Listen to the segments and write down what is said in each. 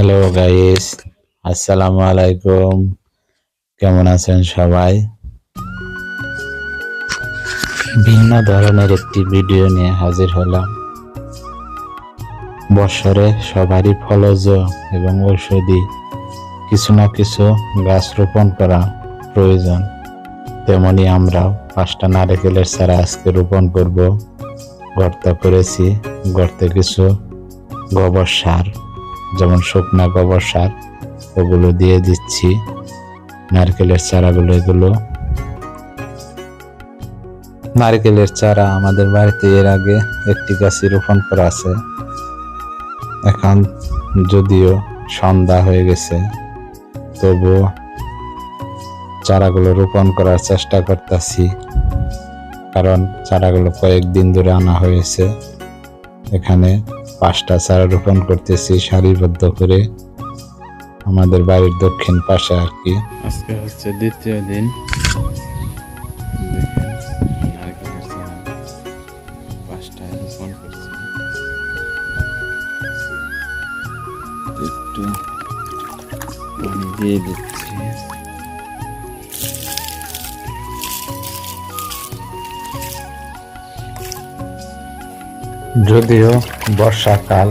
Hello guys, আসসালামু আলাইকুম। কেমন আছেন সবাই? ভিন্ন ধরনের একটি ভিডিও নিয়ে হাজির হলাম। বছরে সবারই ফলজ এবং ঔষধি কিছু না কিছু গাছ রোপণ করা প্রয়োজন। তেমনি আমরাও 5টা নারকেলের চারা আজকে রোপণ করব। গর্ত করেছি, গর্তে কিছু গোবর সার, যেমন শুকনা গোবর সার, ওগুলো দিয়ে দিচ্ছি। নারকেলের চারাগুলো, এগুলো নারকেলের চারা আমাদের বাড়িতে এর আগে একটি গাছই রোপণ করা আছে। এখন যদিও সন্ধ্যা হয়ে গেছে, তবুও চারাগুলো রোপণ করার চেষ্টা করতেছি, কারণ চারাগুলো কয়েকদিন ধরে আনা হয়েছে। এখানে 5টা চারা রোপণ করতেছি সারিবদ্ধ করে, আমাদের বাড়ির দক্ষিণ পাশে আর কি। আজকে হচ্ছে দ্বিতীয় দিন। দেখেন নারকেলের চারা 5টায় রোপণ করছি। একটু পানি দিয়ে দিচ্ছি। যদিও বর্ষাকাল,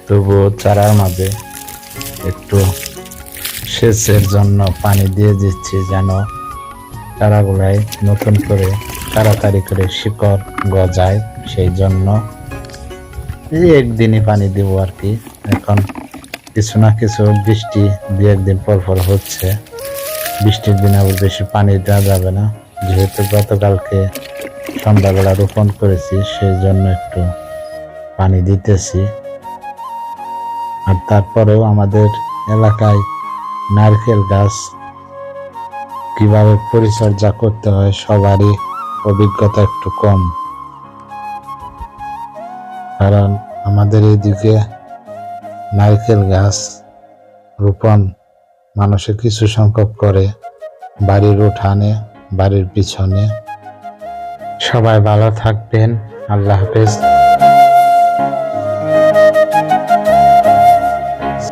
তবুও চারার মাঝে একটু সেচের জন্য পানি দিয়ে দিচ্ছি, যেন চারাগুলাই নতুন করে তাড়াতাড়ি করে শিকড় গজায়। সেই জন্য এই একদিনই পানি দিব আর কি। এখন কিছু না কিছু বৃষ্টি 2-1 দিন পর পর হচ্ছে। বৃষ্টির দিনে আবার বেশি পানি দেওয়া যাবে না, যেহেতু গতকালকে সন্ধ্যাবেলা রোপণ করেছি, সেই জন্য একটু পানি দিতেছি। আর তারপরেও আমাদের এলাকায় নারকেল গাছ কিভাবে পরিচর্যা করতে হয় সবারই অভিজ্ঞতা একটু কম, কারণ আমাদের এইদিকে নারকেল গাছ রোপণ মানুষে কিছু সংখ্যক করে বাড়ির উঠানে, বাড়ির পিছনে। সবাই ভালো থাকবেন, আল্লাহ হাফেজ।